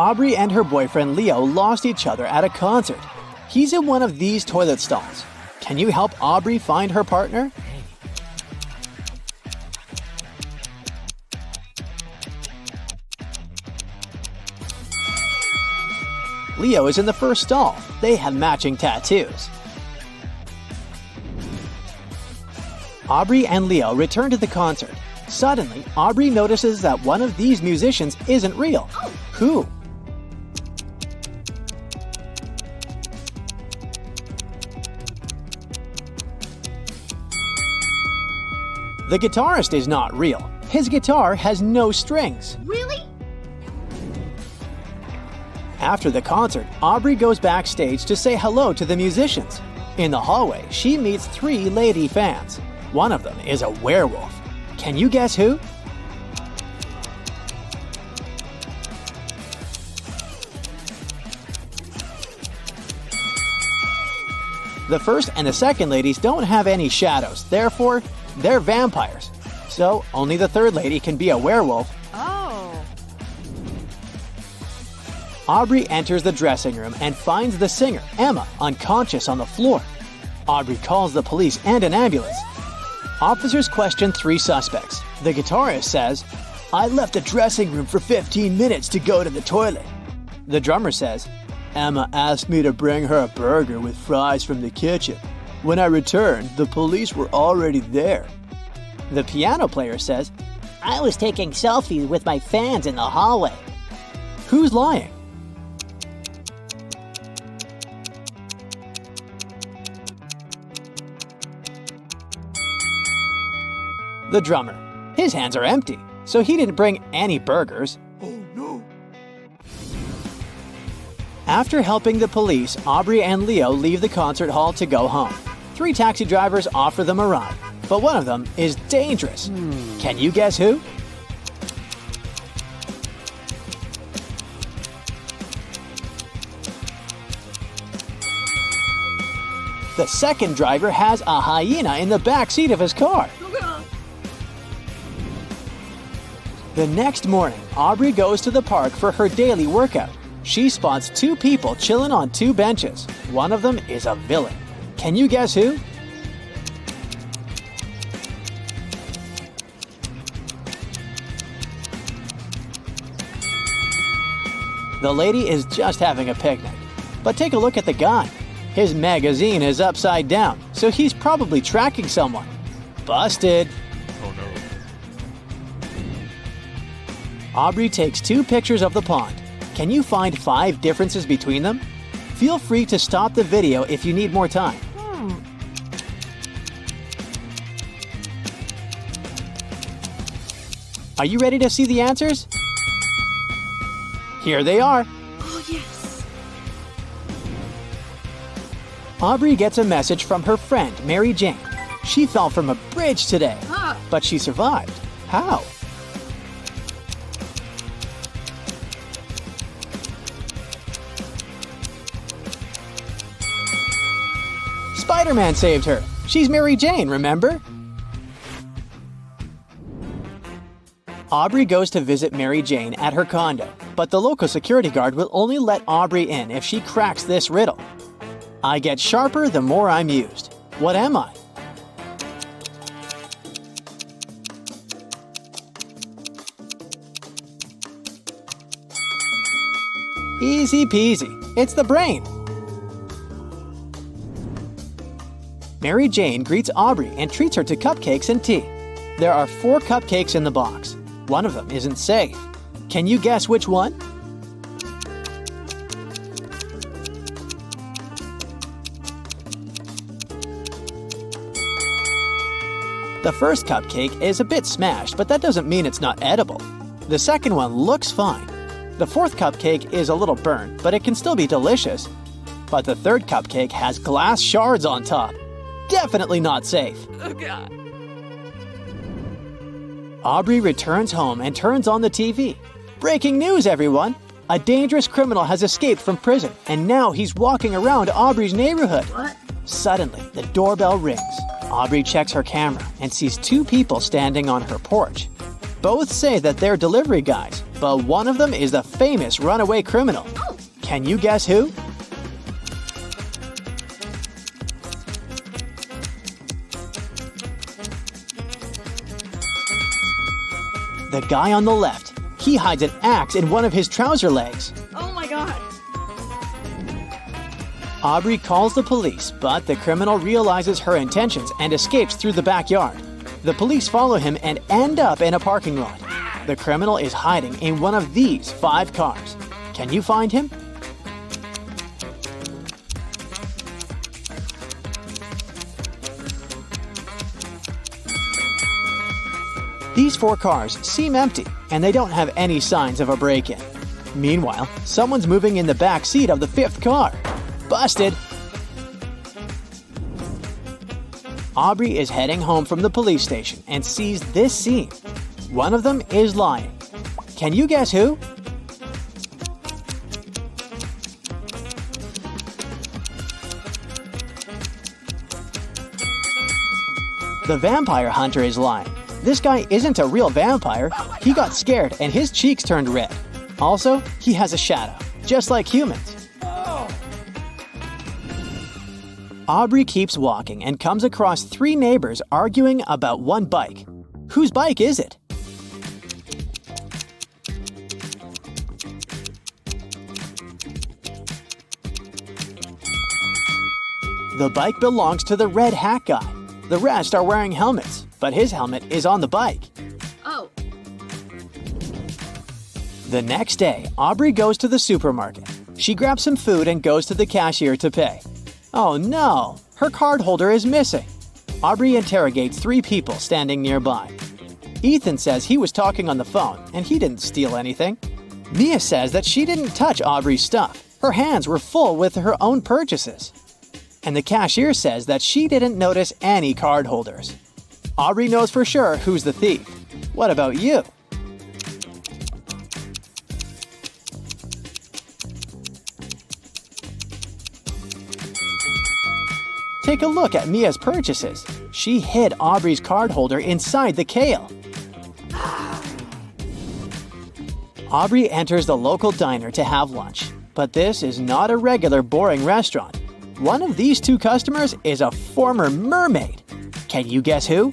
Aubrey and her boyfriend Leo lost each other at a concert. He's in one of these toilet stalls. Can you help Aubrey find her partner? Leo is in the first stall. They have matching tattoos. Aubrey and Leo return to the concert. Suddenly, Aubrey notices that one of these musicians isn't real. Who? The guitarist is not real. His guitar has no strings. Really? After the concert, Aubrey goes backstage to say hello to the musicians. In the hallway, she meets 3 lady fans. One of them is a werewolf. Can you guess who? The first and the second ladies don't have any shadows, therefore, they're vampires. So, only the third lady can be a werewolf. Oh. Aubrey enters the dressing room and finds the singer, Emma, unconscious on the floor. Aubrey calls the police and an ambulance. Officers question 3 suspects. The guitarist says, "I left the dressing room for 15 minutes to go to the toilet." The drummer says, "Emma asked me to bring her a burger with fries from the kitchen. When I returned, the police were already there." The piano player says, "I was taking selfies with my fans in the hallway." Who's lying? The drummer. His hands are empty, so he didn't bring any burgers. Oh no! After helping the police, Aubrey and Leo leave the concert hall to go home. 3 taxi drivers offer them a ride, but one of them is dangerous. Can you guess who? The second driver has a hyena in the back seat of his car. The next morning, Aubrey goes to the park for her daily workout. She spots 2 people chilling on 2 benches. One of them is a villain. Can you guess who? The lady is just having a picnic. But take a look at the guy. His magazine is upside down, so he's probably tracking someone. Busted! Oh no. Aubrey takes 2 pictures of the pond. Can you find 5 differences between them? Feel free to stop the video if you need more time. Are you ready to see the answers? Here they are. Oh, yes. Aubrey gets a message from her friend, Mary Jane. She fell from a bridge today, but she survived. How? Spider-Man saved her. She's Mary Jane, remember? Aubrey goes to visit Mary Jane at her condo, but the local security guard will only let Aubrey in if she cracks this riddle. I get sharper the more I'm used. What am I? Easy peasy. It's the brain. Mary Jane greets Aubrey and treats her to cupcakes and tea. There are 4 cupcakes in the box. One of them isn't safe. Can you guess which one? The first cupcake is a bit smashed, but that doesn't mean it's not edible. The second one looks fine. The 4th cupcake is a little burnt, but it can still be delicious. But the 3rd cupcake has glass shards on top. Definitely not safe. Oh, God. Aubrey returns home and turns on the TV. Breaking news, everyone! A dangerous criminal has escaped from prison, and now he's walking around Aubrey's neighborhood. What? Suddenly, the doorbell rings. Aubrey checks her camera and sees 2 people standing on her porch. Both say that they're delivery guys, but one of them is the famous runaway criminal. Can you guess who? The guy on the left. He hides an axe in one of his trouser legs. Oh my god. Aubrey calls the police, but the criminal realizes her intentions and escapes through the backyard. The police follow him and end up in a parking lot. The criminal is hiding in one of these 5 cars. Can you find him? These 4 cars seem empty, and they don't have any signs of a break-in. Meanwhile, someone's moving in the back seat of the 5th car. Busted! Aubrey is heading home from the police station and sees this scene. One of them is lying. Can you guess who? The vampire hunter is lying. This guy isn't a real vampire. He got scared and his cheeks turned red. Also, he has a shadow, just like humans. Aubrey keeps walking and comes across 3 neighbors arguing about one bike. Whose bike is it? The bike belongs to the red hat guy. The rest are wearing helmets, but his helmet is on the bike. Oh. The next day, Aubrey goes to the supermarket. She grabs some food and goes to the cashier to pay. Oh no! Her card holder is missing. Aubrey interrogates 3 people standing nearby. Ethan says he was talking on the phone and he didn't steal anything. Mia says that she didn't touch Aubrey's stuff. Her hands were full with her own purchases. And the cashier says that she didn't notice any card holders. Aubrey knows for sure who's the thief. What about you? Take a look at Mia's purchases. She hid Aubrey's card holder inside the kale. Aubrey enters the local diner to have lunch, but this is not a regular boring restaurant. One of these 2 customers is a former mermaid. Can you guess who?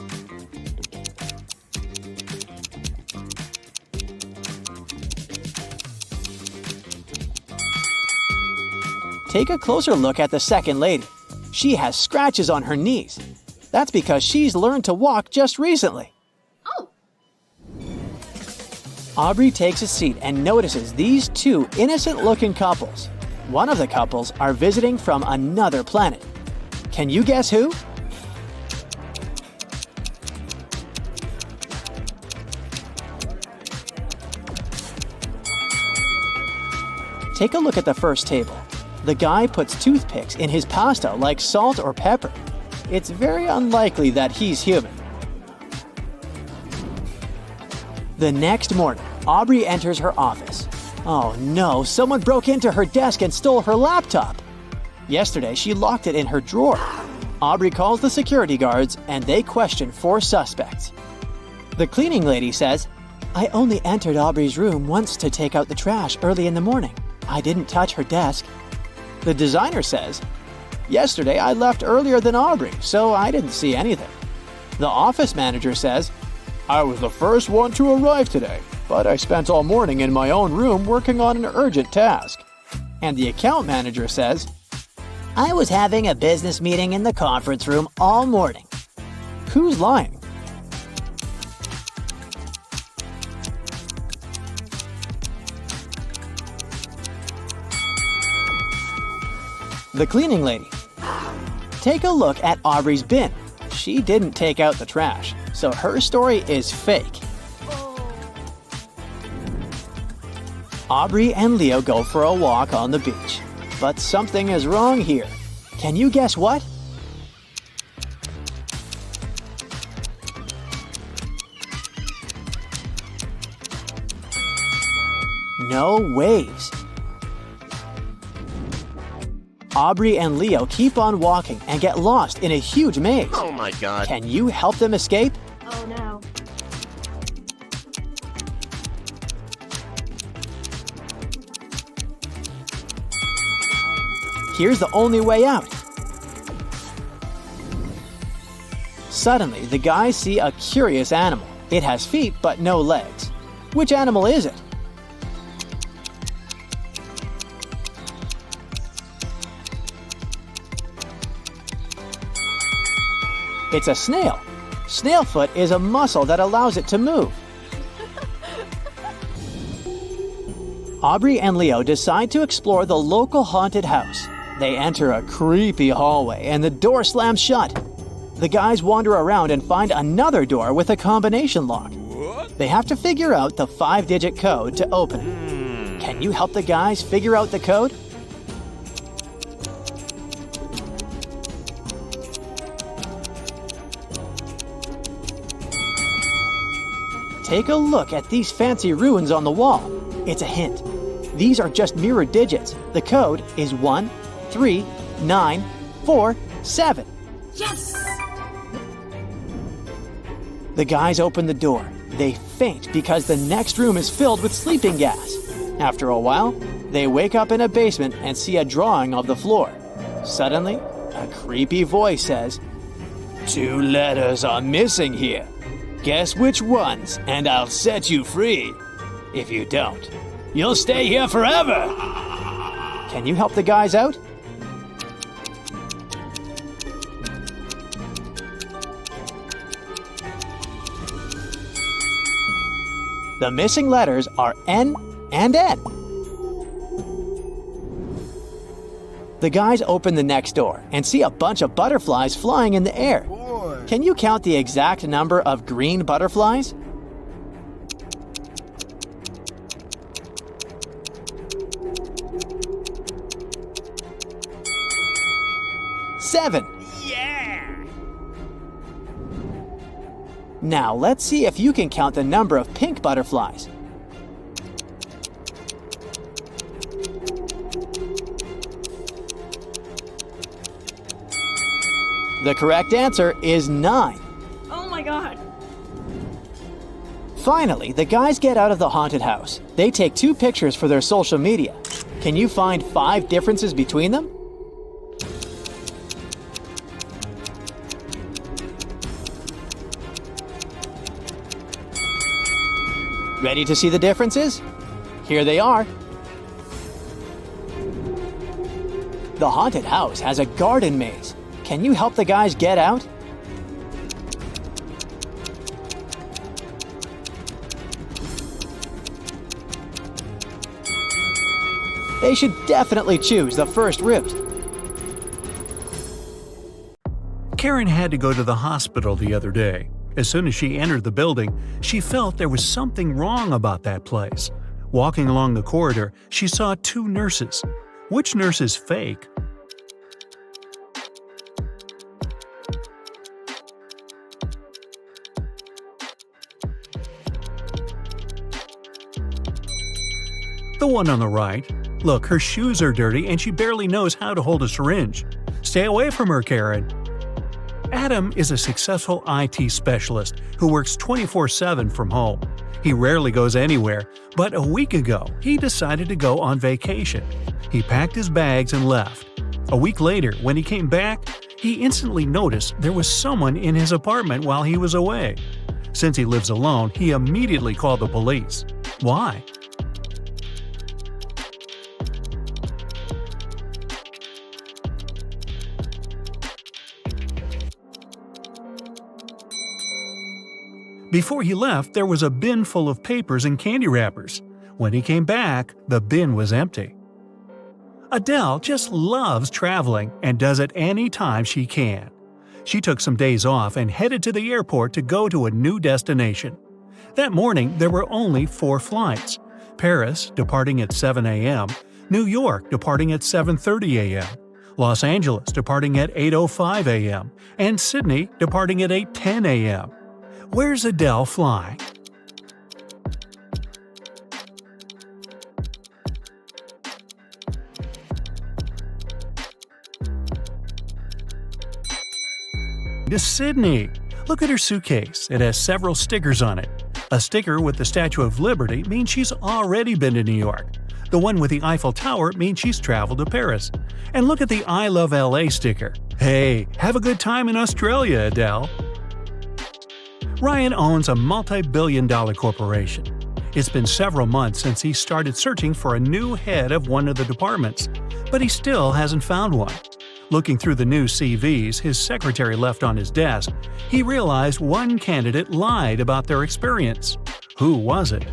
Take a closer look at the second lady. She has scratches on her knees. That's because she's learned to walk just recently. Oh. Aubrey takes a seat and notices these 2 innocent-looking couples. One of the couples are visiting from another planet. Can you guess who? Take a look at the first table. The guy puts toothpicks in his pasta like salt or pepper. It's very unlikely that he's human. The next morning, Aubrey enters her office. Oh no, someone broke into her desk and stole her laptop. Yesterday, she locked it in her drawer. Aubrey calls the security guards and they question 4 suspects. The cleaning lady says, "I only entered Aubrey's room once to take out the trash early in the morning. I didn't touch her desk." The designer says, "Yesterday I left earlier than Aubrey, so I didn't see anything." The office manager says, "I was the first one to arrive today, but I spent all morning in my own room working on an urgent task." And the account manager says, "I was having a business meeting in the conference room all morning." Who's lying? The cleaning lady. Take a look at Aubrey's bin. She didn't take out the trash, so her story is fake. Aubrey and Leo go for a walk on the beach. But something is wrong here. Can you guess what? No waves. Aubrey and Leo keep on walking and get lost in a huge maze. Oh my god. Can you help them escape? Oh no. Here's the only way out. Suddenly, the guys see a curious animal. It has feet but no legs. Which animal is it? It's a snail. Snail foot is a muscle that allows it to move. Aubrey and Leo decide to explore the local haunted house. They enter a creepy hallway and the door slams shut. The guys wander around and find another door with a combination lock. They have to figure out the 5-digit code to open it. Can you help the guys figure out the code? Take a look at these fancy runes on the wall. It's a hint. These are just mirrored digits. The code is 1, 3, 9, 4, 7. Yes! The guys open the door. They faint because the next room is filled with sleeping gas. After a while, they wake up in a basement and see a drawing of the floor. Suddenly, a creepy voice says, "2 letters are missing here. Guess which ones, and I'll set you free. If you don't, you'll stay here forever." Can you help the guys out? The missing letters are N and N. The guys open the next door and see a bunch of butterflies flying in the air. Can you count the exact number of green butterflies? Seven. Yeah! Now let's see if you can count the number of pink butterflies. The correct answer is 9. Oh my god. Finally, the guys get out of the haunted house. They take 2 pictures for their social media. Can you find 5 differences between them? Ready to see the differences? Here they are. The haunted house has a garden maze. Can you help the guys get out? They should definitely choose the first route. Karen had to go to the hospital the other day. As soon as she entered the building, she felt there was something wrong about that place. Walking along the corridor, she saw 2 nurses. Which nurse is fake? The one on the right. Look, her shoes are dirty and she barely knows how to hold a syringe. Stay away from her, Karen. Adam is a successful IT specialist who works 24/7 from home. He rarely goes anywhere, but a week ago, he decided to go on vacation. He packed his bags and left. A week later, when he came back, he instantly noticed there was someone in his apartment while he was away. Since he lives alone, he immediately called the police. Why? Before he left, there was a bin full of papers and candy wrappers. When he came back, the bin was empty. Adele just loves traveling and does it any time she can. She took some days off and headed to the airport to go to a new destination. That morning, there were only 4 flights. Paris, departing at 7 a.m., New York, departing at 7:30 a.m., Los Angeles, departing at 8:05 a.m., and Sydney, departing at 8:10 a.m. Where's Adele flying? To Sydney. Look at her suitcase. It has several stickers on it. A sticker with the Statue of Liberty means she's already been to New York. The one with the Eiffel Tower means she's traveled to Paris. And look at the I Love LA sticker. Hey, have a good time in Australia, Adele. Ryan owns a multi-billion-dollar corporation. It's been several months since he started searching for a new head of one of the departments, but he still hasn't found one. Looking through the new CVs his secretary left on his desk, he realized one candidate lied about their experience. Who was it?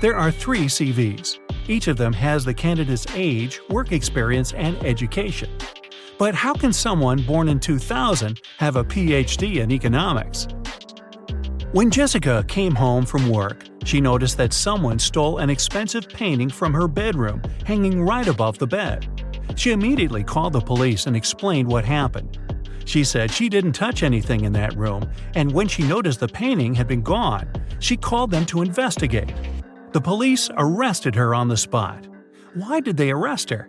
There are 3 CVs. Each of them has the candidate's age, work experience, and education. But how can someone born in 2000 have a PhD in economics? When Jessica came home from work, she noticed that someone stole an expensive painting from her bedroom, hanging right above the bed. She immediately called the police and explained what happened. She said she didn't touch anything in that room, and when she noticed the painting had been gone, she called them to investigate. The police arrested her on the spot. Why did they arrest her?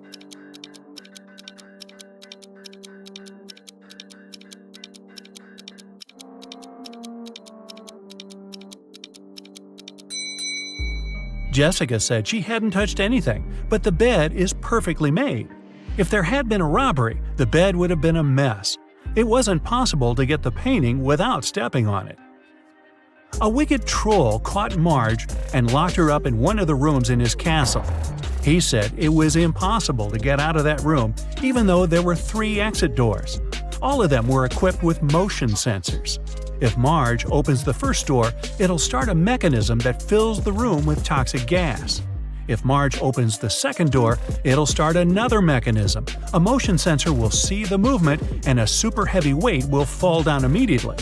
Jessica said she hadn't touched anything, but the bed is perfectly made. If there had been a robbery, the bed would have been a mess. It wasn't possible to get the painting without stepping on it. A wicked troll caught Marge and locked her up in one of the rooms in his castle. He said it was impossible to get out of that room even though there were 3 exit doors. All of them were equipped with motion sensors. If Marge opens the first door, it'll start a mechanism that fills the room with toxic gas. If Marge opens the second door, it'll start another mechanism. A motion sensor will see the movement and a super heavy weight will fall down immediately.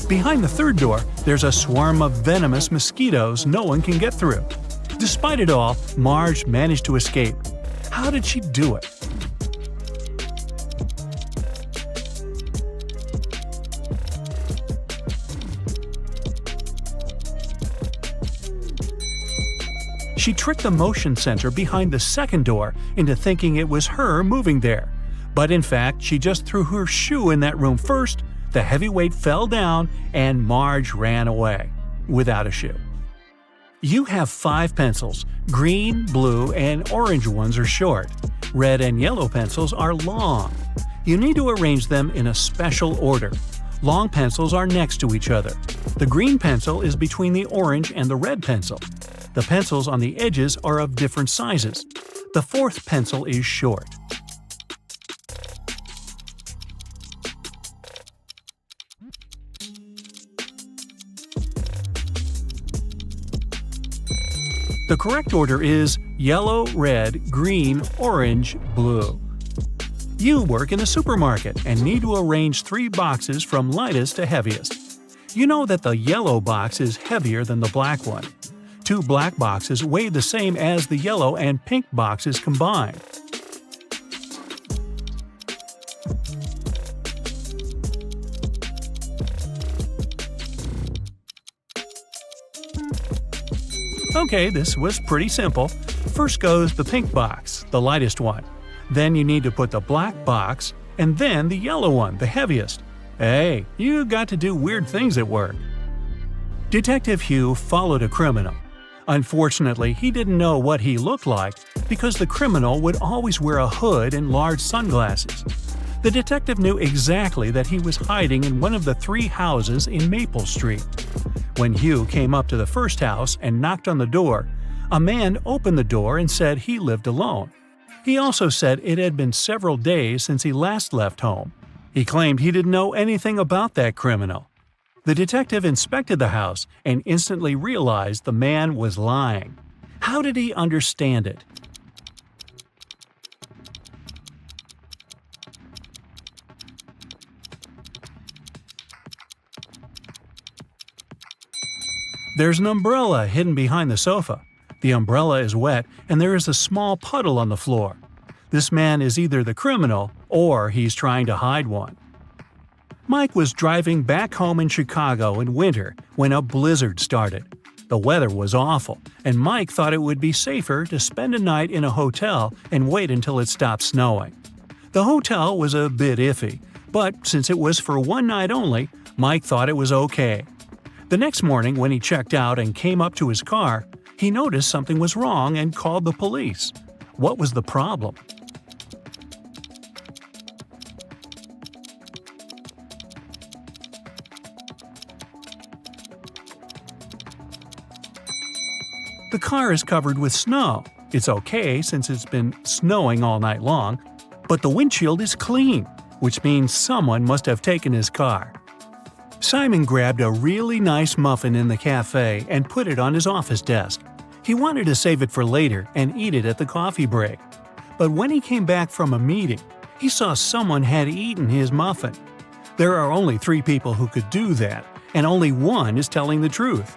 Behind the third door, there's a swarm of venomous mosquitoes no one can get through. Despite it all, Marge managed to escape. How did she do it? She tricked the motion sensor behind the second door into thinking it was her moving there. But in fact, she just threw her shoe in that room first, the heavy weight fell down, and Marge ran away without a shoe. You have 5 pencils. Green, blue, and orange ones are short. Red and yellow pencils are long. You need to arrange them in a special order. Long pencils are next to each other. The green pencil is between the orange and the red pencil. The pencils on the edges are of different sizes. The 4th pencil is short. The correct order is yellow, red, green, orange, blue. You work in a supermarket and need to arrange 3 boxes from lightest to heaviest. You know that the yellow box is heavier than the black one. 2 black boxes weigh the same as the yellow and pink boxes combined. Okay, this was pretty simple. First goes the pink box, the lightest one. Then you need to put the black box, and then the yellow one, the heaviest. Hey, you got to do weird things at work. Detective Hugh followed a criminal. Unfortunately, he didn't know what he looked like because the criminal would always wear a hood and large sunglasses. The detective knew exactly that he was hiding in one of the 3 houses in Maple Street. When Hugh came up to the first house and knocked on the door, a man opened the door and said he lived alone. He also said it had been several days since he last left home. He claimed he didn't know anything about that criminal. The detective inspected the house and instantly realized the man was lying. How did he understand it? There's an umbrella hidden behind the sofa. The umbrella is wet and there is a small puddle on the floor. This man is either the criminal or he's trying to hide one. Mike was driving back home in Chicago in winter when a blizzard started. The weather was awful, and Mike thought it would be safer to spend a night in a hotel and wait until it stopped snowing. The hotel was a bit iffy, but since it was for one night only, Mike thought it was okay. The next morning when he checked out and came up to his car, he noticed something was wrong and called the police. What was the problem? The car is covered with snow. It's okay since it's been snowing all night long, but the windshield is clean, which means someone must have taken his car. Simon grabbed a really nice muffin in the cafe and put it on his office desk. He wanted to save it for later and eat it at the coffee break. But when he came back from a meeting, he saw someone had eaten his muffin. There are only 3 people who could do that, and only one is telling the truth.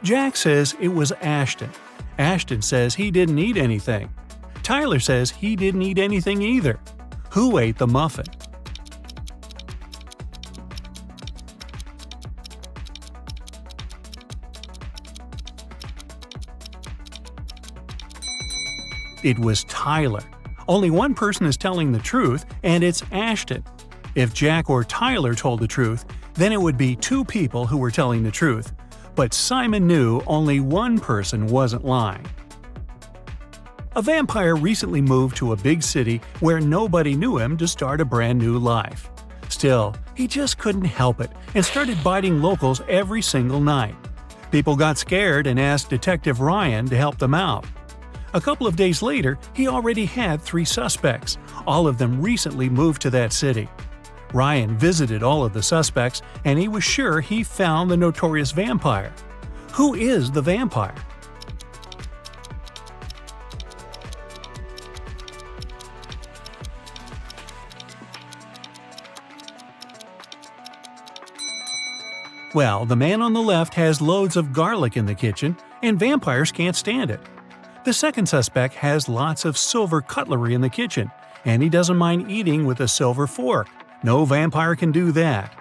Jack says it was Ashton. Ashton says he didn't eat anything. Tyler says he didn't eat anything either. Who ate the muffin? It was Tyler. Only one person is telling the truth, and it's Ashton. If Jack or Tyler told the truth, then it would be 2 people who were telling the truth. But Simon knew only one person wasn't lying. A vampire recently moved to a big city where nobody knew him to start a brand new life. Still, he just couldn't help it and started biting locals every single night. People got scared and asked Detective Ryan to help them out. A couple of days later, he already had 3 suspects. All of them recently moved to that city. Ryan visited all of the suspects, and he was sure he found the notorious vampire. Who is the vampire? Well, the man on the left has loads of garlic in the kitchen, and vampires can't stand it. The second suspect has lots of silver cutlery in the kitchen, and he doesn't mind eating with a silver fork. No vampire can do that.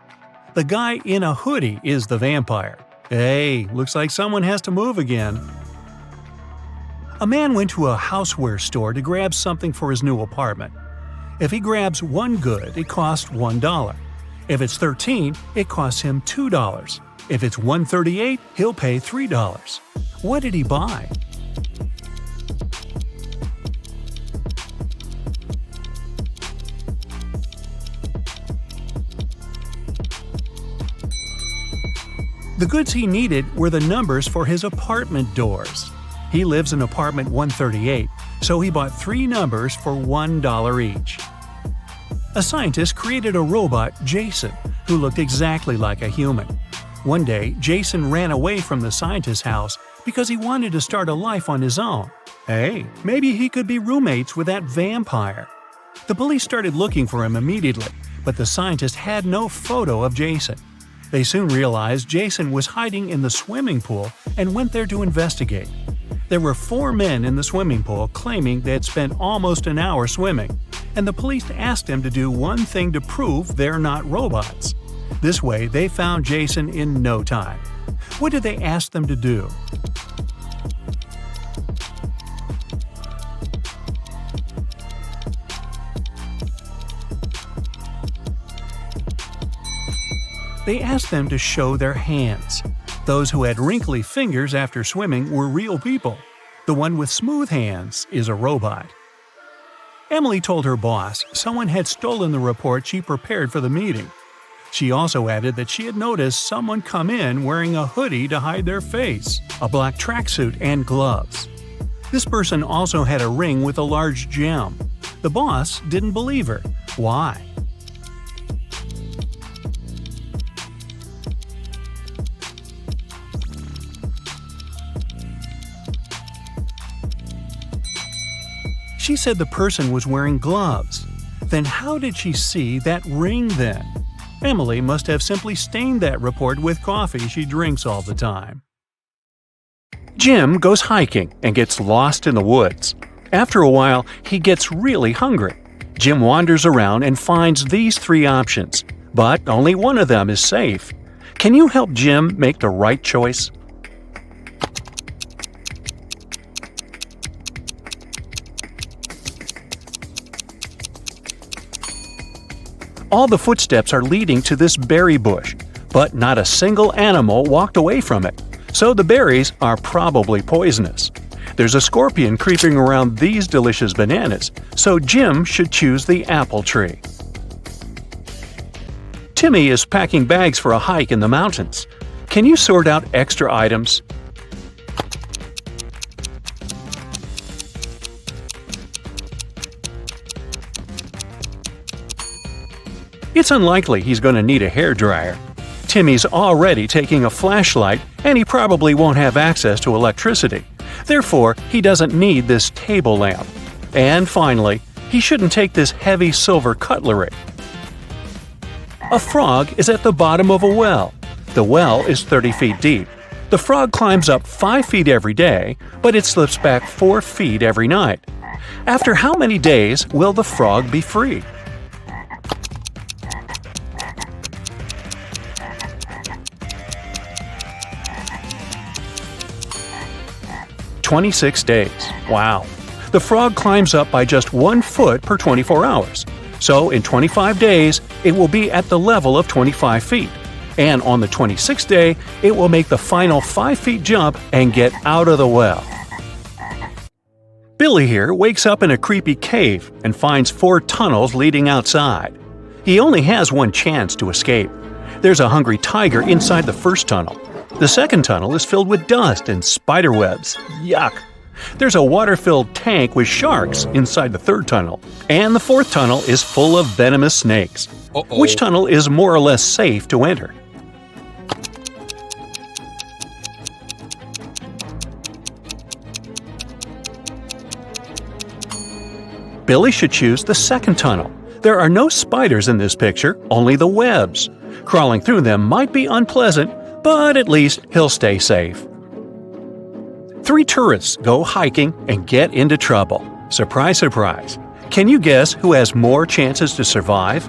The guy in a hoodie is the vampire. Hey, looks like someone has to move again. A man went to a houseware store to grab something for his new apartment. If he grabs one good, it costs $1. If it's 13, it costs him $2. If it's 138, he'll pay $3. What did he buy? The goods he needed were the numbers for his apartment doors. He lives in apartment 138, so he bought 3 numbers for $1 each. A scientist created a robot, Jason, who looked exactly like a human. One day, Jason ran away from the scientist's house because he wanted to start a life on his own. Hey, maybe he could be roommates with that vampire. The police started looking for him immediately, but the scientist had no photo of Jason. They soon realized Jason was hiding in the swimming pool and went there to investigate. There were 4 men in the swimming pool claiming they had spent almost an hour swimming, and the police asked them to do one thing to prove they're not robots. This way, they found Jason in no time. What did they ask them to do? They asked them to show their hands. Those who had wrinkly fingers after swimming were real people. The one with smooth hands is a robot. Emily told her boss someone had stolen the report she prepared for the meeting. She also added that she had noticed someone come in wearing a hoodie to hide their face, a black tracksuit, and gloves. This person also had a ring with a large gem. The boss didn't believe her. Why? She said the person was wearing gloves. Then how did she see that ring then? Emily must have simply stained that report with coffee she drinks all the time. Jim goes hiking and gets lost in the woods. After a while, he gets really hungry. Jim wanders around and finds these 3 options, but only one of them is safe. Can you help Jim make the right choice? All the footsteps are leading to this berry bush, but not a single animal walked away from it, so the berries are probably poisonous. There's a scorpion creeping around these delicious bananas, so Jim should choose the apple tree. Timmy is packing bags for a hike in the mountains. Can you sort out extra items? It's unlikely he's going to need a hairdryer. Timmy's already taking a flashlight, and he probably won't have access to electricity. Therefore, he doesn't need this table lamp. And finally, he shouldn't take this heavy silver cutlery. A frog is at the bottom of a well. The well is 30 feet deep. The frog climbs up 5 feet every day, but it slips back 4 feet every night. After how many days will the frog be free? "26 days. Wow. The frog climbs up by just 1 foot per 24 hours. So in 25 days, it will be at the level of 25 feet. And on the 26th day, it will make the final 5 feet jump and get out of the well." Billy here wakes up in a creepy cave and finds 4 tunnels leading outside. He only has one chance to escape. There's a hungry tiger inside the first tunnel. The second tunnel is filled with dust and spider webs. Yuck! There's a water-filled tank with sharks inside the third tunnel. And the fourth tunnel is full of venomous snakes. Which tunnel is more or less safe to enter? Billy should choose the second tunnel. There are no spiders in this picture, only the webs. Crawling through them might be unpleasant, but at least he'll stay safe. 3 tourists go hiking and get into trouble. Surprise, surprise. Can you guess who has more chances to survive?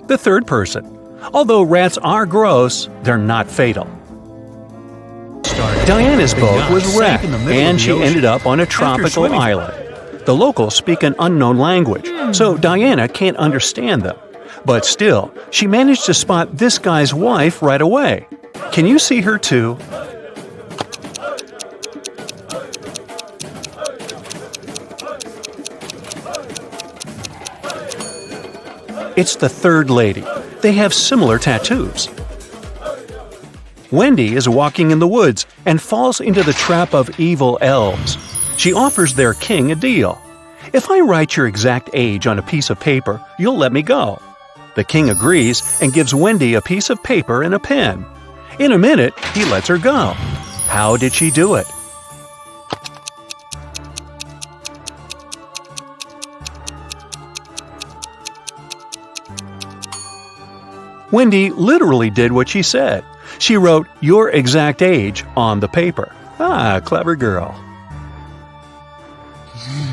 The third person. Although rats are gross, they're not fatal. Diana's boat was wrecked, and she ended up on a tropical island. The locals speak an unknown language, so Diana can't understand them. But still, she managed to spot this guy's wife right away. Can you see her too? It's the third lady. They have similar tattoos. Wendy is walking in the woods and falls into the trap of evil elves. She offers their king a deal. "If I write your exact age on a piece of paper, you'll let me go." The king agrees and gives Wendy a piece of paper and a pen. In a minute, he lets her go. How did she do it? Wendy literally did what she said. She wrote "your exact age" on the paper. Ah, clever girl.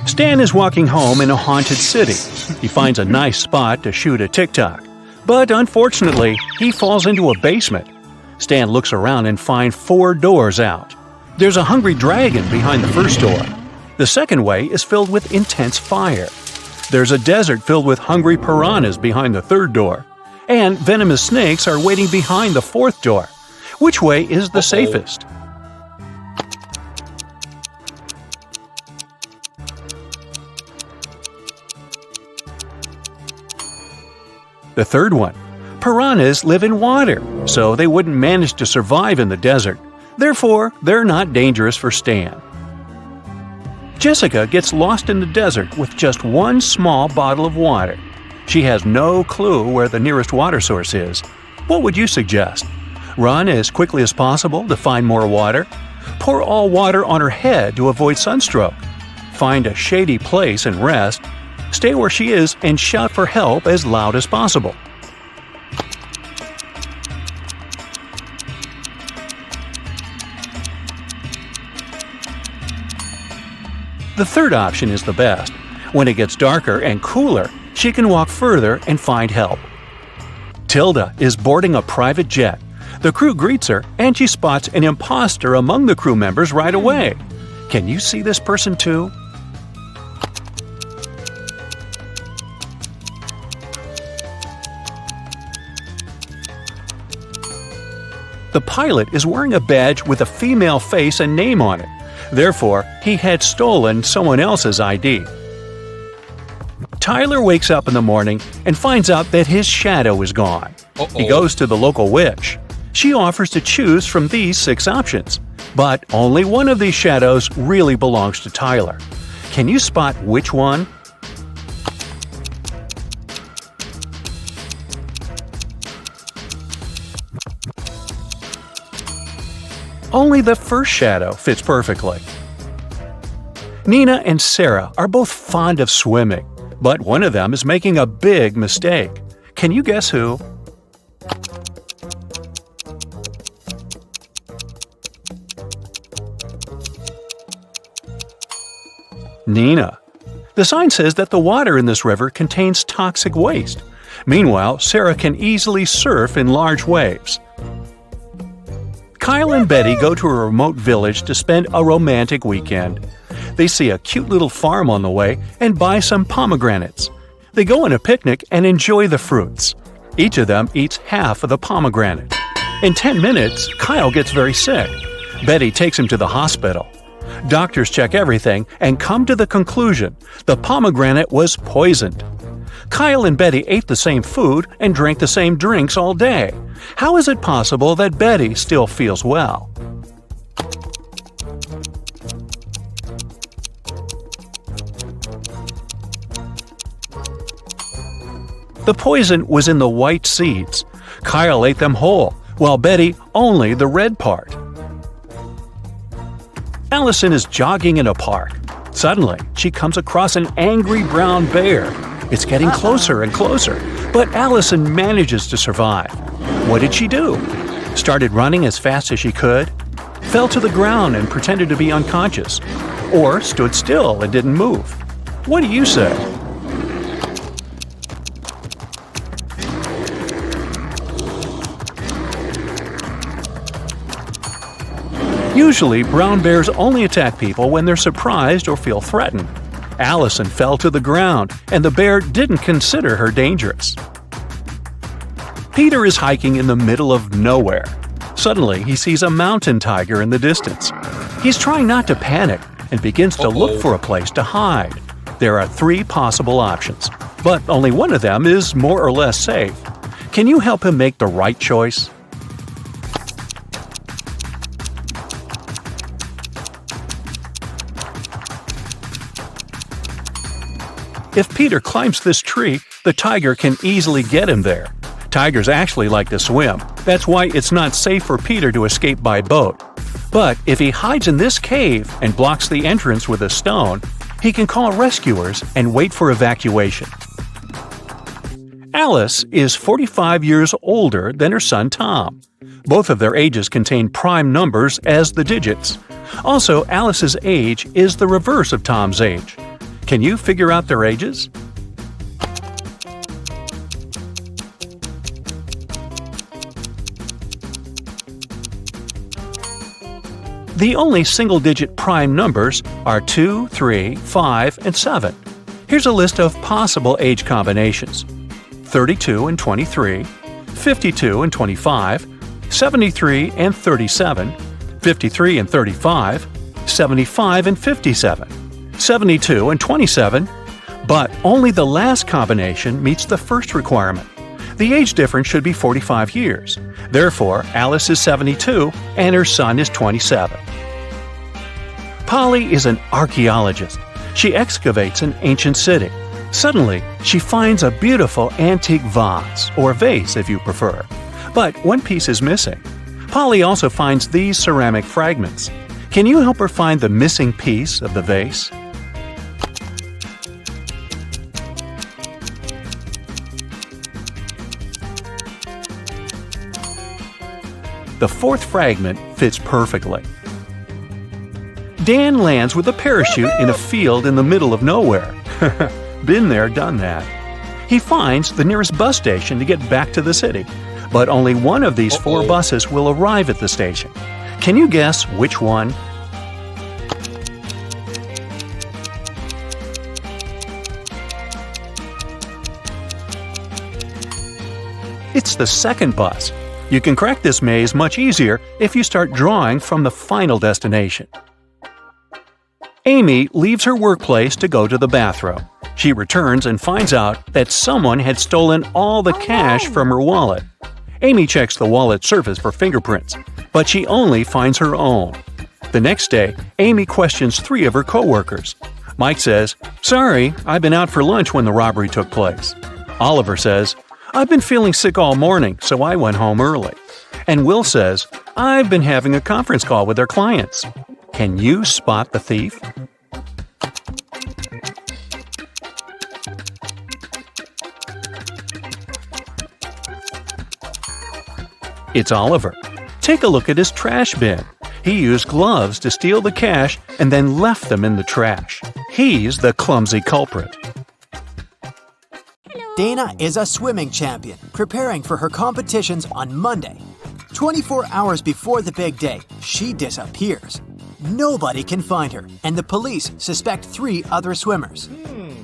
Stan is walking home in a haunted city. He finds a nice spot to shoot a TikTok. But unfortunately, he falls into a basement. Stan looks around and finds 4 doors out. There's a hungry dragon behind the first door. The second way is filled with intense fire. There's a desert filled with hungry piranhas behind the third door. And venomous snakes are waiting behind the fourth door. Which way is the safest? The third one. Piranhas live in water, so they wouldn't manage to survive in the desert. Therefore, they're not dangerous for Stan. Jessica gets lost in the desert with just one small bottle of water. She has no clue where the nearest water source is. What would you suggest? Run as quickly as possible to find more water? Pour all water on her head to avoid sunstroke? Find a shady place and rest? Stay where she is and shout for help as loud as possible. The third option is the best. When it gets darker and cooler, she can walk further and find help. Tilda is boarding a private jet. The crew greets her, and she spots an imposter among the crew members right away. Can you see this person too? The pilot is wearing a badge with a female face and name on it. Therefore, he had stolen someone else's ID. Tyler wakes up in the morning and finds out that his shadow is gone. He goes to the local witch. She offers to choose from these 6 options, but only one of these shadows really belongs to Tyler. Can you spot which one? Only the first shadow fits perfectly. Nina and Sarah are both fond of swimming, but one of them is making a big mistake. Can you guess who? Nina. The sign says that the water in this river contains toxic waste. Meanwhile, Sarah can easily surf in large waves. Kyle and Betty go to a remote village to spend a romantic weekend. They see a cute little farm on the way and buy some pomegranates. They go on a picnic and enjoy the fruits. Each of them eats half of the pomegranate. In 10 minutes, Kyle gets very sick. Betty takes him to the hospital. Doctors check everything and come to the conclusion the pomegranate was poisoned. Kyle and Betty ate the same food and drank the same drinks all day. How is it possible that Betty still feels well? The poison was in the white seeds. Kyle ate them whole, while Betty only the red part. Allison is jogging in a park. Suddenly, she comes across an angry brown bear. It's getting closer and closer, but Allison manages to survive. What did she do? Started running as fast as she could? Fell to the ground and pretended to be unconscious? Or stood still and didn't move? What do you say? Usually, brown bears only attack people when they're surprised or feel threatened. Allison fell to the ground, and the bear didn't consider her dangerous. Peter is hiking in the middle of nowhere. Suddenly, he sees a mountain tiger in the distance. He's trying not to panic and begins to look for a place to hide. There are 3 possible options, but only one of them is more or less safe. Can you help him make the right choice? If Peter climbs this tree, the tiger can easily get him there. Tigers actually like to swim. That's why it's not safe for Peter to escape by boat. But if he hides in this cave and blocks the entrance with a stone, he can call rescuers and wait for evacuation. Alice is 45 years older than her son Tom. Both of their ages contain prime numbers as the digits. Also, Alice's age is the reverse of Tom's age. Can you figure out their ages? The only single-digit prime numbers are 2, 3, 5, and 7. Here's a list of possible age combinations: 32 and 23, 52 and 25, 73 and 37, 53 and 35, 75 and 57. 72 and 27, but only the last combination meets the first requirement. The age difference should be 45 years. Therefore, Alice is 72 and her son is 27. Polly is an archaeologist. She excavates an ancient city. Suddenly, she finds a beautiful antique vase, or vase if you prefer. But one piece is missing. Polly also finds these ceramic fragments. Can you help her find the missing piece of the vase? The 4th fragment fits perfectly. Dan lands with a parachute in a field in the middle of nowhere. Been there, done that. He finds the nearest bus station to get back to the city. but only one of these 4 buses will arrive at the station. Can you guess which one? It's the second bus. You can crack this maze much easier if you start drawing from the final destination. Amy leaves her workplace to go to the bathroom. She returns and finds out that someone had stolen all the cash from her wallet. Amy checks the wallet surface for fingerprints, but she only finds her own. The next day, Amy questions 3 of her coworkers. Mike says, "Sorry, I've been out for lunch when the robbery took place." Oliver says, "I've been feeling sick all morning, so I went home early." And Will says, "I've been having a conference call with our clients." Can you spot the thief? It's Oliver. Take a look at his trash bin. He used gloves to steal the cash and then left them in the trash. He's the clumsy culprit. Dana is a swimming champion, preparing for her competitions on Monday. 24 hours before the big day, she disappears. Nobody can find her, and the police suspect 3 other swimmers.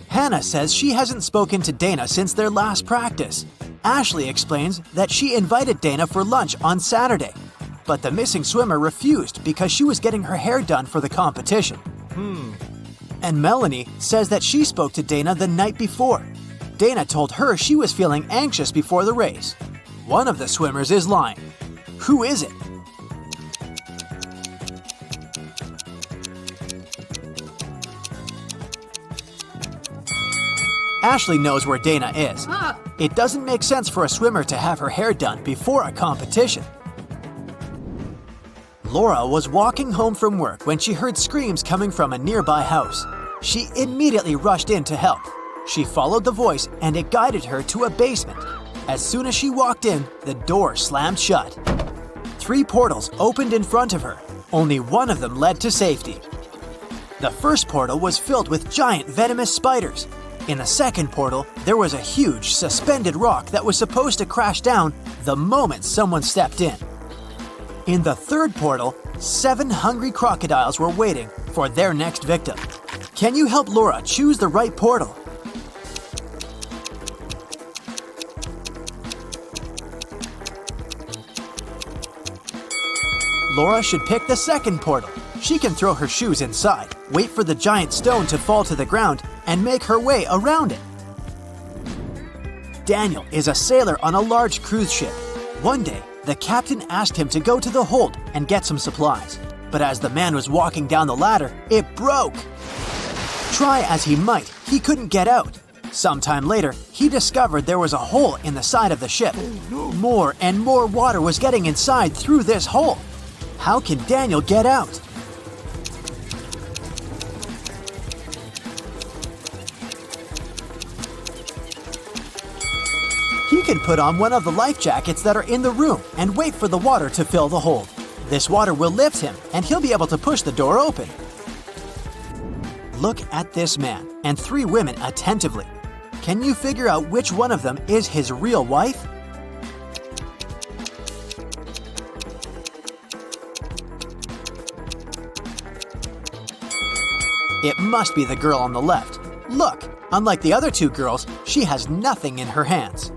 Hannah says she hasn't spoken to Dana since their last practice. Ashley explains that she invited Dana for lunch on Saturday, but the missing swimmer refused because she was getting her hair done for the competition. And Melanie says that she spoke to Dana the night before. Dana told her she was feeling anxious before the race. One of the swimmers is lying. Who is it? Ashley knows where Dana is. It doesn't make sense for a swimmer to have her hair done before a competition. Laura was walking home from work when she heard screams coming from a nearby house. She immediately rushed in to help. She followed the voice and it guided her to a basement. As soon as she walked in, the door slammed shut. 3 portals opened in front of her. Only one of them led to safety. The first portal was filled with giant venomous spiders. In the second portal, there was a huge suspended rock that was supposed to crash down the moment someone stepped in. In the third portal, 7 hungry crocodiles were waiting for their next victim. Can you help Laura choose the right portal? Laura should pick the second portal. She can throw her shoes inside, wait for the giant stone to fall to the ground, and make her way around it. Daniel is a sailor on a large cruise ship. One day, the captain asked him to go to the hold and get some supplies. But as the man was walking down the ladder, it broke. Try as he might, he couldn't get out. Sometime later, he discovered there was a hole in the side of the ship. More and more water was getting inside through this hole. How can Daniel get out? He can put on one of the life jackets that are in the room and wait for the water to fill the hole. This water will lift him and he'll be able to push the door open. Look at this man and 3 women attentively. Can you figure out which one of them is his real wife? It must be the girl on the left. Look, unlike the other 2 girls, she has nothing in her hands.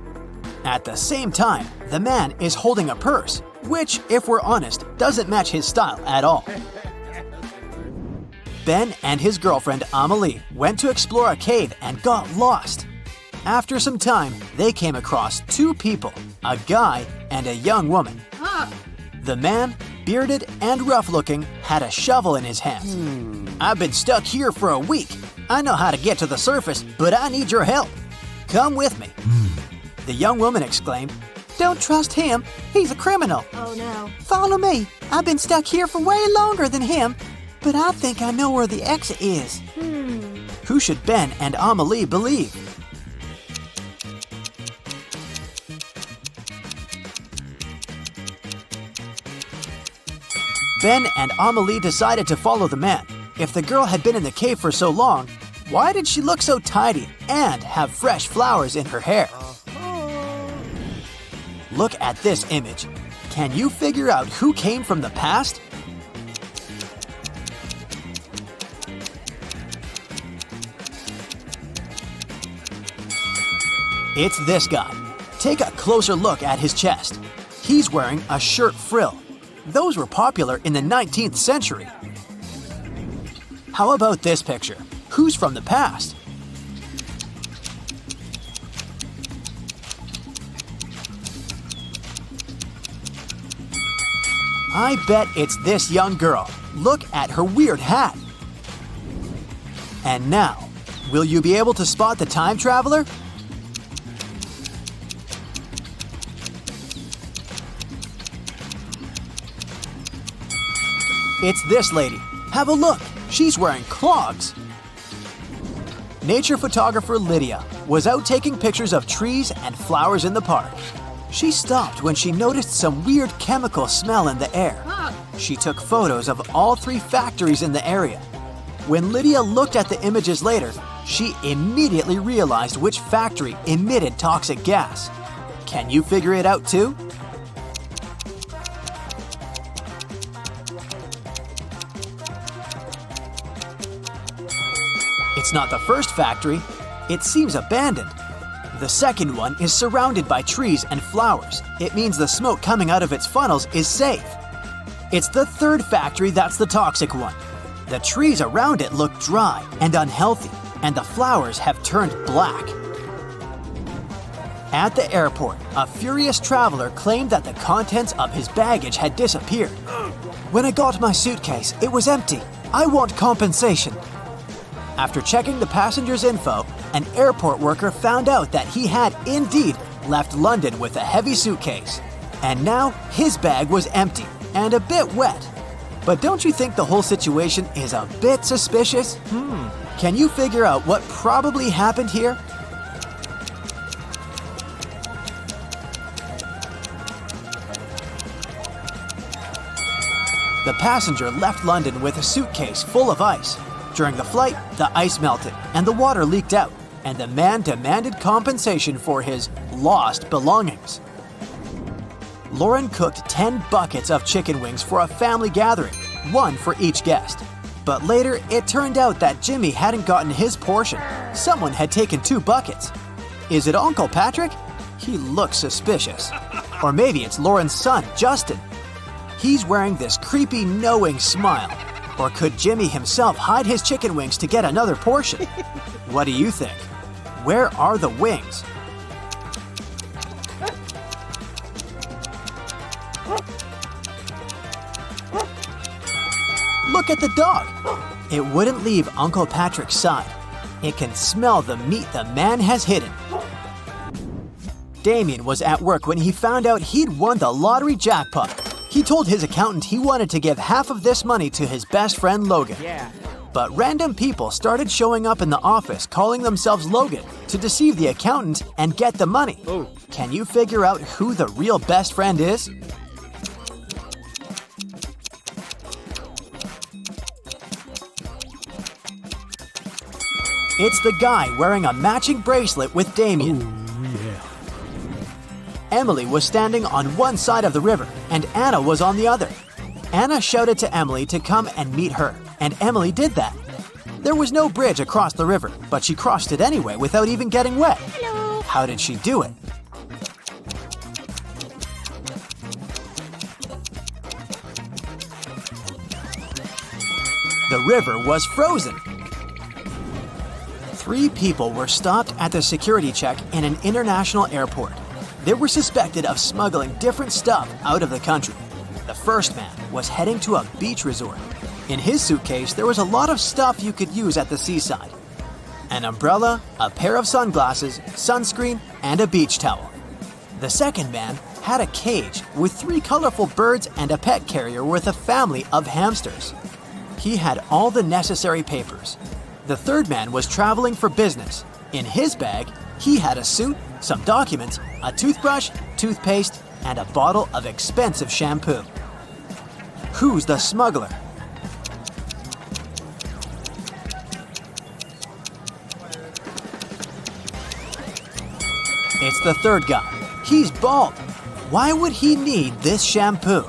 At the same time, the man is holding a purse, which, if we're honest, doesn't match his style at all. Ben and his girlfriend Amelie went to explore a cave and got lost. After some time, they came across 2 people, a guy and a young woman. The man, bearded and rough-looking, had a shovel in his hands. "I've been stuck here for a week. I know how to get to the surface, but I need your help. Come with me." The young woman exclaimed, "Don't trust him. He's a criminal." Oh no. "Follow me. I've been stuck here for way longer than him, but I think I know where the exit is." Who should Ben and Amelie believe? Ben and Amelie decided to follow the man. If the girl had been in the cave for so long, why did she look so tidy and have fresh flowers in her hair? look at this image. Can you figure out who came from the past? It's this guy. Take a closer look at his chest. He's wearing a shirt frill. Those were popular in the 19th century. How about this picture? Who's from the past? I bet it's this young girl. Look at her weird hat. And now, will you be able to spot the time traveler? It's this lady. Have a look. She's wearing clogs. Nature photographer Lydia was out taking pictures of trees and flowers in the park. She stopped when she noticed some weird chemical smell in the air. She took photos of all 3 factories in the area. When Lydia looked at the images later, she immediately realized which factory emitted toxic gas. Can you figure it out too? It's not the first factory. It seems abandoned. The second one is surrounded by trees and flowers. It means the smoke coming out of its funnels is safe. It's the third factory that's the toxic one. The trees around it look dry and unhealthy, and the flowers have turned black. At the airport, a furious traveler claimed that the contents of his baggage had disappeared. "When I got my suitcase, it was empty. I want compensation." After checking the passenger's info, an airport worker found out that he had indeed left London with a heavy suitcase. And now his bag was empty and a bit wet. But don't you think the whole situation is a bit suspicious? Can you figure out what probably happened here? The passenger left London with a suitcase full of ice. During the flight, the ice melted and the water leaked out, and the man demanded compensation for his lost belongings. Lauren cooked 10 buckets of chicken wings for a family gathering, 1 for each guest. But later, it turned out that Jimmy hadn't gotten his portion. Someone had taken 2 buckets. Is it Uncle Patrick? He looks suspicious. Or maybe it's Lauren's son, Justin. He's wearing this creepy, knowing smile. Or could Jimmy himself hide his chicken wings to get another portion? What do you think? Where are the wings? Look at the dog. It wouldn't leave Uncle Patrick's side. It can smell the meat the man has hidden. Damien was at work when he found out he'd won the lottery jackpot. He told his accountant he wanted to give half of this money to his best friend Logan. But random people started showing up in the office calling themselves Logan to deceive the accountant and get the money. Can you figure out who the real best friend is? It's the guy wearing a matching bracelet with Damien. Emily was standing on one side of the river, and Anna was on the other. Anna shouted to Emily to come and meet her, and Emily did that. There was no bridge across the river, but she crossed it anyway without even getting wet. Hello. How did she do it? The river was frozen. 3 people were stopped at the security check in an international airport. They were suspected of smuggling different stuff out of the country. The first man was heading to a beach resort. In his suitcase, there was a lot of stuff you could use at the seaside. An umbrella, a pair of sunglasses, sunscreen, and a beach towel. The second man had a cage with 3 colorful birds and a pet carrier with a family of hamsters. He had all the necessary papers. The third man was traveling for business. In his bag, he had a suit, some documents, a toothbrush, toothpaste, and a bottle of expensive shampoo. Who's the smuggler? It's the third guy. He's bald. Why would he need this shampoo?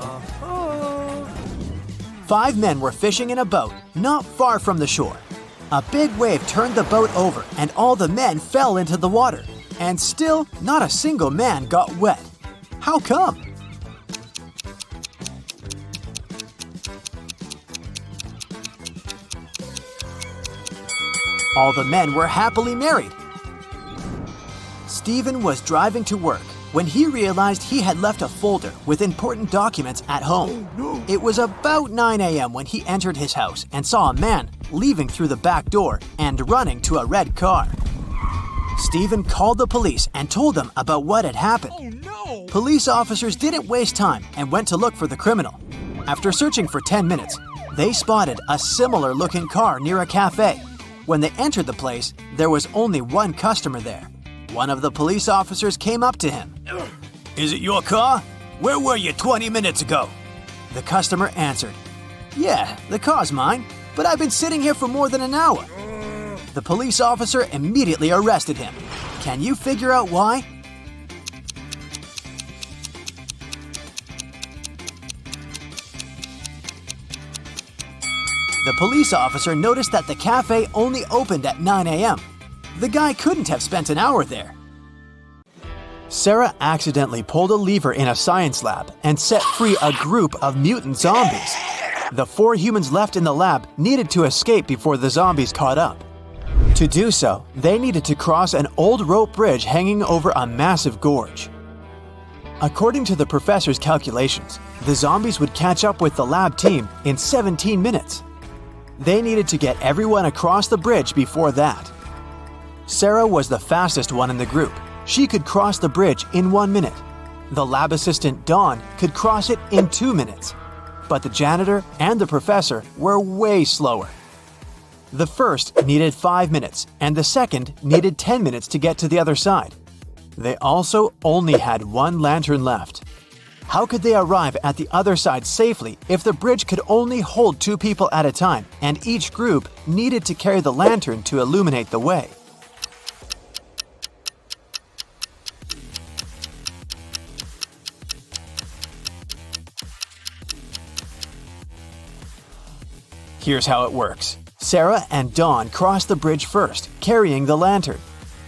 5 men were fishing in a boat not far from the shore. A big wave turned the boat over and all the men fell into the water. And still, not a single man got wet. How come? All the men were happily married. Stephen was driving to work when he realized he had left a folder with important documents at home. It was about 9 a.m. when he entered his house and saw a man leaving through the back door and running to a red car. Stephen called the police and told them about what had happened. Police officers didn't waste time and went to look for the criminal. After searching for 10 minutes, they spotted a similar-looking car near a cafe. When they entered the place, there was only one customer there. One of the police officers came up to him. "Is it your car? Where were you 20 minutes ago?" The customer answered, "Yeah, the car's mine, but I've been sitting here for more than an hour." The police officer immediately arrested him. Can you figure out why? The police officer noticed that the cafe only opened at 9 a.m. The guy couldn't have spent an hour there. Sarah accidentally pulled a lever in a science lab and set free a group of mutant zombies. The 4 humans left in the lab needed to escape before the zombies caught up. To do so, they needed to cross an old rope bridge hanging over a massive gorge. According to the professor's calculations, the zombies would catch up with the lab team in 17 minutes. They needed to get everyone across the bridge before that. Sarah was the fastest one in the group. She could cross the bridge in 1 minute. The lab assistant, Dawn, could cross it in 2 minutes. But the janitor and the professor were way slower. The first needed 5 minutes, and the second needed 10 minutes to get to the other side. They also only had 1 lantern left. How could they arrive at the other side safely if the bridge could only hold 2 people at a time and each group needed to carry the lantern to illuminate the way? Here's how it works. Sarah and Dawn cross the bridge first, carrying the lantern.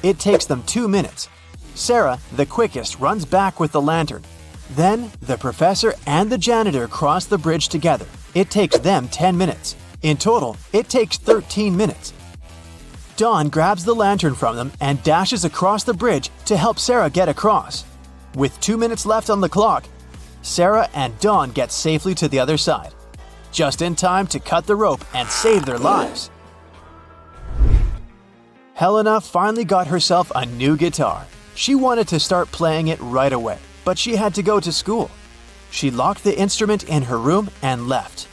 It takes them 2 minutes. Sarah, the quickest, runs back with the lantern. Then, the professor and the janitor cross the bridge together. It takes them 10 minutes. In total, it takes 13 minutes. Dawn grabs the lantern from them and dashes across the bridge to help Sarah get across. With 2 minutes left on the clock, Sarah and Dawn get safely to the other side, just in time to cut the rope and save their lives. Helena finally got herself a new guitar. She wanted to start playing it right away, but she had to go to school. She locked the instrument in her room and left.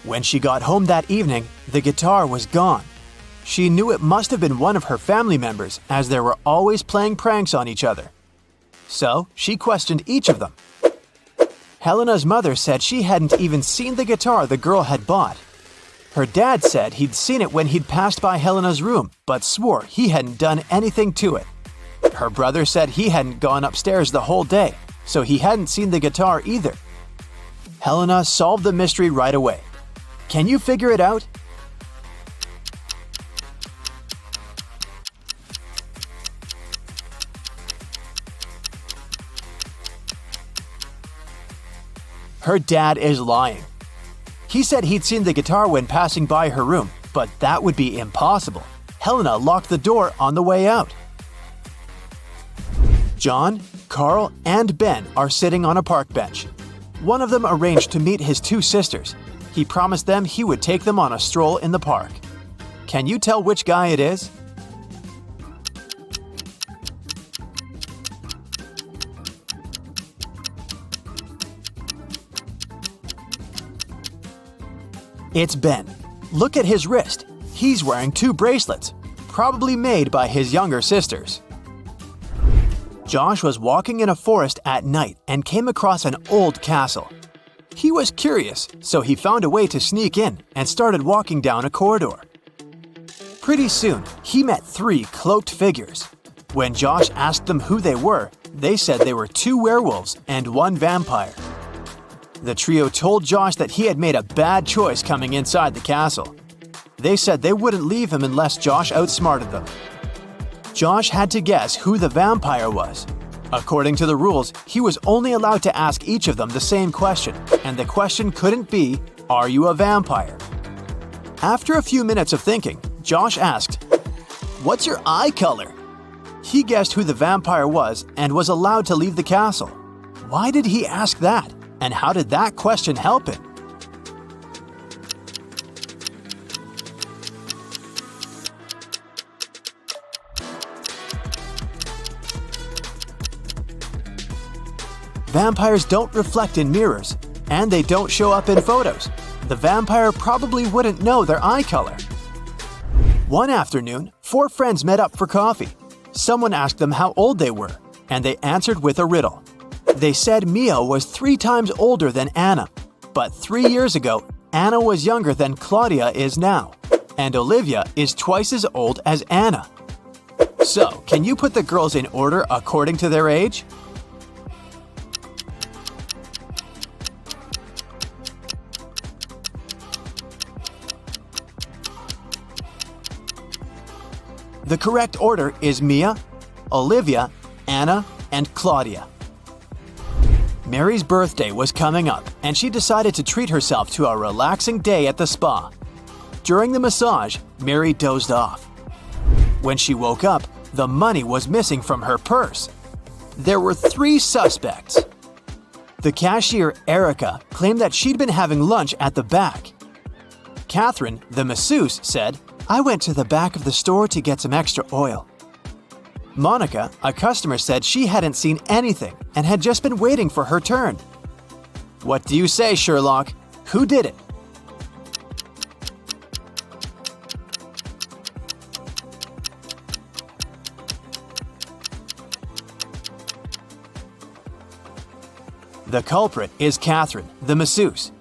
When she got home that evening, the guitar was gone. She knew it must have been one of her family members, as they were always playing pranks on each other. So she questioned each of them. Helena's mother said she hadn't even seen the guitar the girl had bought. Her dad said he'd seen it when he'd passed by Helena's room, but swore he hadn't done anything to it. Her brother said he hadn't gone upstairs the whole day, so he hadn't seen the guitar either. Helena solved the mystery right away. Can you figure it out? Her dad is lying. He said he'd seen the guitar when passing by her room, but that would be impossible. Helena locked the door on the way out. John, Carl, and Ben are sitting on a park bench. One of them arranged to meet his 2 sisters. He promised them he would take them on a stroll in the park. Can you tell which guy it is? It's Ben. Look at his wrist. He's wearing 2 bracelets, probably made by his younger sisters. Josh was walking in a forest at night and came across an old castle. He was curious, so he found a way to sneak in and started walking down a corridor. Pretty soon, he met 3 cloaked figures. When Josh asked them who they were, They said they were 2 werewolves and 1 vampire. The trio told Josh that he had made a bad choice coming inside the castle. They said they wouldn't leave him unless Josh outsmarted them. Josh had to guess who the vampire was. According to the rules, he was only allowed to ask each of them the same question, and the question couldn't be, "Are you a vampire?" After a few minutes of thinking, Josh asked, "What's your eye color?" He guessed who the vampire was and was allowed to leave the castle. Why did he ask that? And how did that question help him? Vampires don't reflect in mirrors, and they don't show up in photos. The vampire probably wouldn't know their eye color. One afternoon, 4 friends met up for coffee. Someone asked them how old they were, and they answered with a riddle. They said Mia was 3 times older than Anna, but 3 years ago, Anna was younger than Claudia is now, and Olivia is twice as old as Anna. So, can you put the girls in order according to their age? The correct order is Mia, Olivia, Anna, and Claudia. Mary's birthday was coming up, and she decided to treat herself to a relaxing day at the spa. During the massage, Mary dozed off. When she woke up, the money was missing from her purse. There were 3 suspects. The cashier, Erica, claimed that she'd been having lunch at the back. Catherine, the masseuse, said, "I went to the back of the store to get some extra oil." Monica, a customer, said she hadn't seen anything and had just been waiting for her turn. What do you say, Sherlock? Who did it? The culprit is Catherine, the masseuse.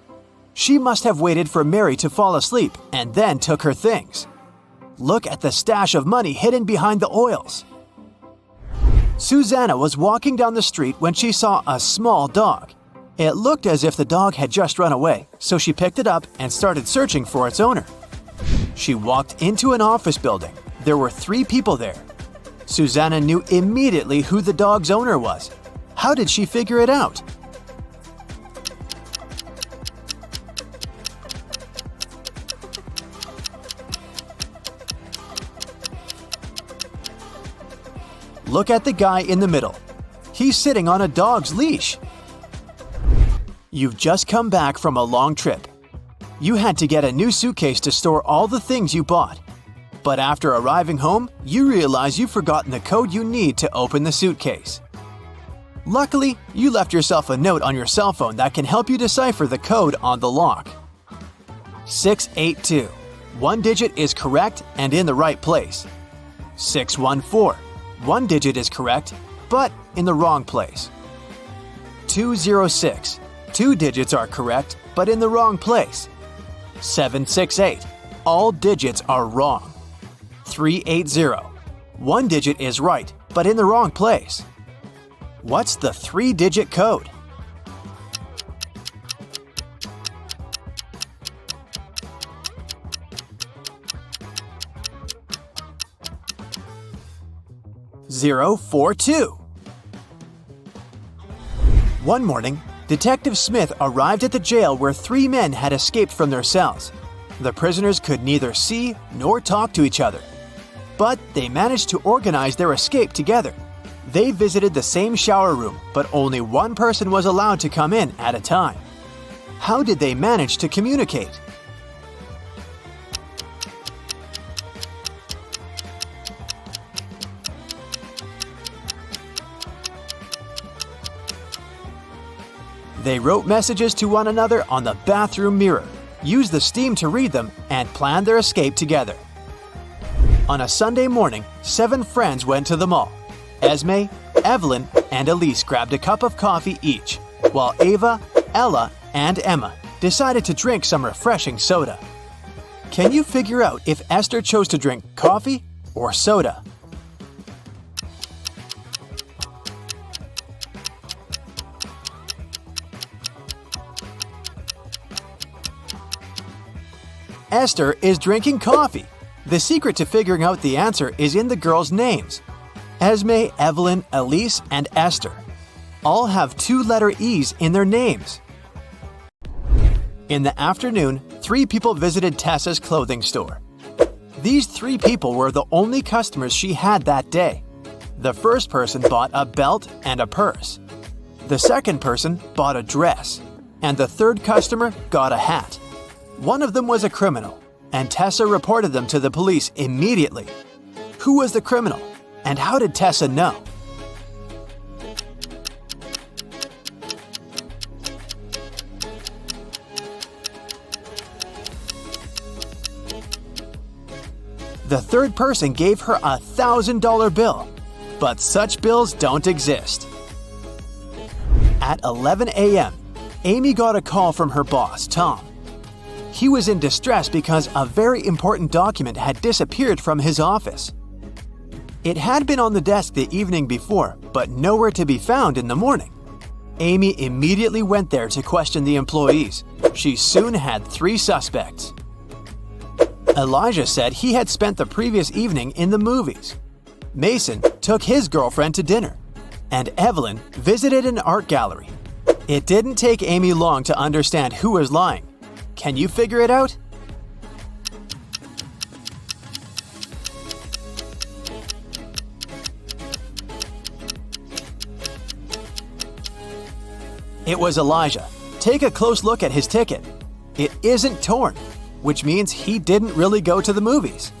She must have waited for Mary to fall asleep and then took her things. Look at the stash of money hidden behind the oils. Susanna was walking down the street when she saw a small dog. It looked as if the dog had just run away, so she picked it up and started searching for its owner. She walked into an office building. There were 3 people there. Susanna knew immediately who the dog's owner was. How did she figure it out? Look at the guy in the middle. He's sitting on a dog's leash. You've just come back from a long trip. You had to get a new suitcase to store all the things you bought. But after arriving home, you realize you've forgotten the code you need to open the suitcase. Luckily, you left yourself a note on your cell phone that can help you decipher the code on the lock. 682. 1 digit is correct and in the right place. 614. 1 digit is correct, but in the wrong place. 206. 2 digits are correct, but in the wrong place. 768. All digits are wrong. 380. 1 digit is right, but in the wrong place. What's the 3-digit code? (042). One morning, Detective Smith arrived at the jail where 3 men had escaped from their cells. The prisoners could neither see nor talk to each other, but they managed to organize their escape together. They visited the same shower room, but only one person was allowed to come in at a time. How did they manage to communicate? They wrote messages to one another on the bathroom mirror, used the steam to read them, and planned their escape together. On a Sunday morning, 7 friends went to the mall. Esme, Evelyn, and Elise grabbed a cup of coffee each, while Ava, Ella, and Emma decided to drink some refreshing soda. Can you figure out if Esther chose to drink coffee or soda? Esther is drinking coffee. The secret to figuring out the answer is in the girls' names. Esme, Evelyn, Elise, and Esther all have two-letter E's in their names. In the afternoon, 3 people visited Tessa's clothing store. These 3 people were the only customers she had that day. The first person bought a belt and a purse. The second person bought a dress. And the third customer got a hat. One of them was a criminal, and Tessa reported them to the police immediately. Who was the criminal, and how did Tessa know? The third person gave her a $1,000 bill, but such bills don't exist. At 11 a.m., Amy got a call from her boss, Tom. He was in distress because a very important document had disappeared from his office. It had been on the desk the evening before, but nowhere to be found in the morning. Amy immediately went there to question the employees. She soon had 3 suspects. Elijah said he had spent the previous evening in the movies. Mason took his girlfriend to dinner. And Evelyn visited an art gallery. It didn't take Amy long to understand who was lying. Can you figure it out? It was Elijah. Take a close look at his ticket. It isn't torn, which means he didn't really go to the movies.